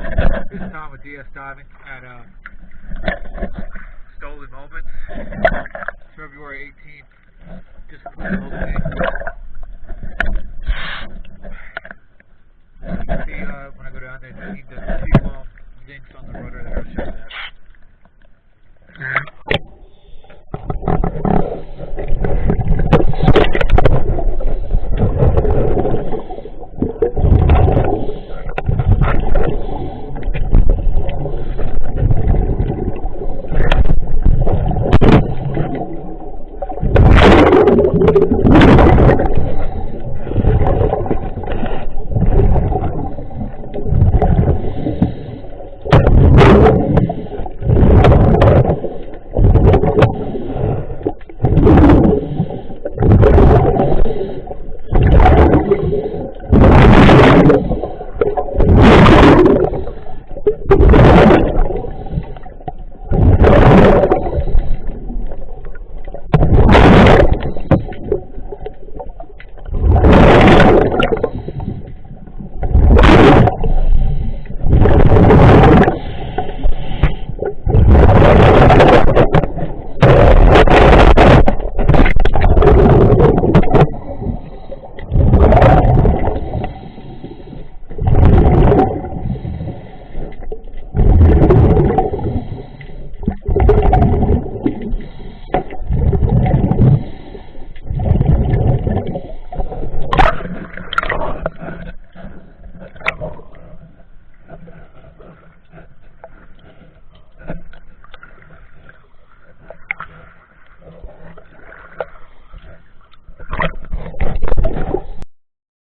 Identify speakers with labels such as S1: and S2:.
S1: This is Tom with DS Diving at Stolen Moments, February 18th. Just completed the whole thing. You can see when I go down there, the two zincs on the rudder there. I'll show you that.